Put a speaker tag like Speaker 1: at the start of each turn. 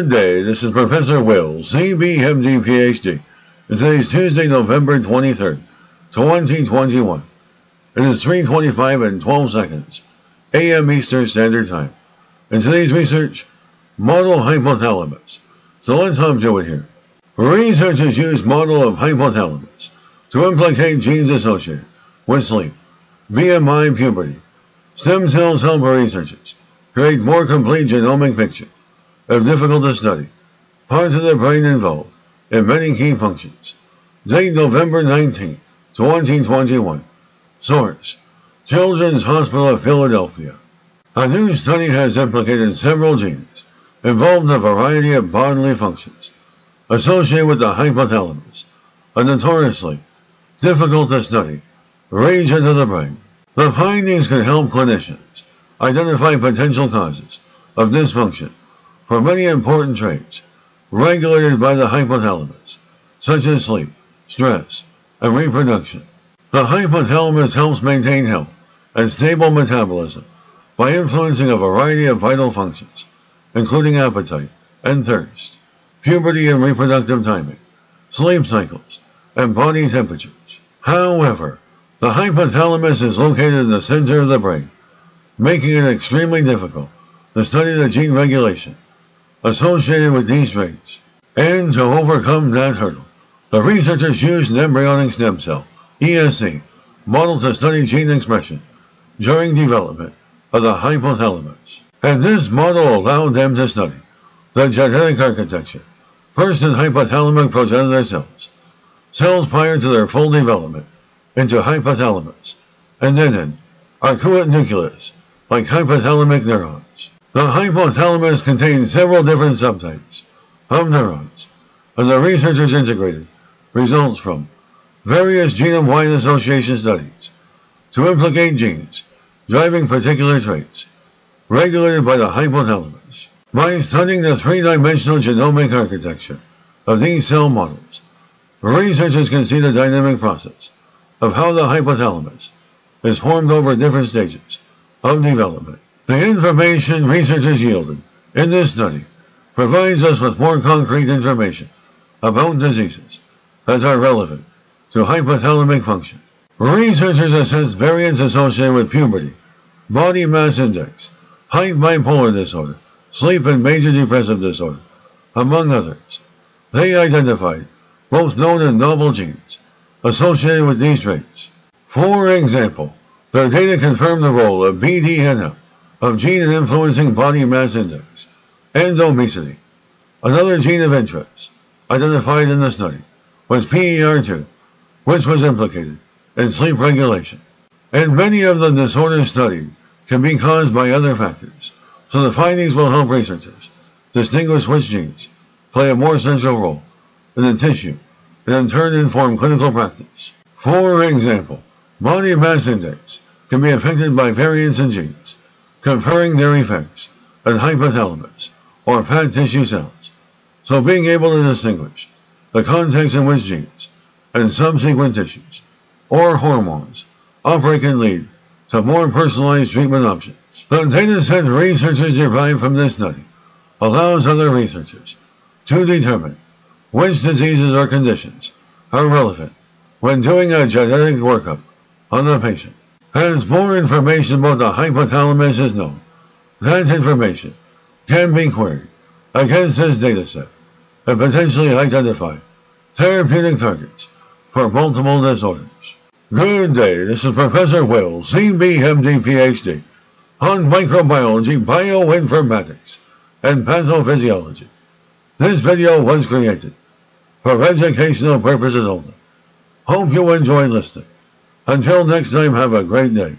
Speaker 1: Good day, this is Professor Will, CBMD PhD, and today is Tuesday, November 23rd, 2021. It is 3:25 and 12 seconds, a.m. Eastern Standard Time. In today's research, model hypothalamus. So let's hop to it here. Researchers use model of hypothalamus to implicate genes associated with sleep, BMI, puberty. Stem cells help researchers create more complete genomic picture of difficult to study parts of the brain involved in many key functions. Date November 19, 2021. Source: Children's Hospital of Philadelphia. A new study has implicated several genes involved in a variety of bodily functions associated with the hypothalamus, a notoriously difficult to study region of the brain. The findings could help clinicians identify potential causes of dysfunction for many important traits regulated by the hypothalamus, such as sleep, stress, and reproduction. The hypothalamus helps maintain health and stable metabolism by influencing a variety of vital functions, including appetite and thirst, puberty and reproductive timing, sleep cycles, and body temperatures. However, the hypothalamus is located in the center of the brain, making it extremely difficult to study the gene regulation associated with these traits. And to overcome that hurdle, the researchers used an embryonic stem cell, ESC, model to study gene expression during development of the hypothalamus. And this model allowed them to study the genetic architecture, first in hypothalamic progenitor cells prior to their full development into hypothalamus, and then in arcuate nucleus, like hypothalamic neurons. The hypothalamus contains several different subtypes of neurons, and the researchers integrated results from various genome-wide association studies to implicate genes driving particular traits regulated by the hypothalamus. By studying the three-dimensional genomic architecture of these cell models, researchers can see the dynamic process of how the hypothalamus is formed over different stages of development. The information researchers yielded in this study provides us with more concrete information about diseases that are relevant to hypothalamic function. Researchers assessed variants associated with puberty, body mass index, height bipolar disorder, sleep and major depressive disorder, among others. They identified both known and novel genes associated with these traits. For example, their data confirmed the role of BDNF, of gene in influencing body mass index, and obesity. Another gene of interest identified in the study was PER2, which was implicated in sleep regulation. And many of the disorders studied can be caused by other factors, so the findings will help researchers distinguish which genes play a more central role in the tissue and in turn inform clinical practice. For example, body mass index can be affected by variants in genes, conferring their effects on hypothalamus or fat tissue cells. So being able to distinguish the context in which genes and subsequent tissues or hormones operate can lead to more personalized treatment options. The data set researchers derived from this study allows other researchers to determine which diseases or conditions are relevant when doing a genetic workup on the patient. As more information about the hypothalamus is known, that information can be queried against this dataset and potentially identify therapeutic targets for multiple disorders. Good day, this is Professor Will, CBMD PhD, on microbiology, bioinformatics, and pathophysiology. This video was created for educational purposes only. Hope you enjoy listening. Until next time, have a great day.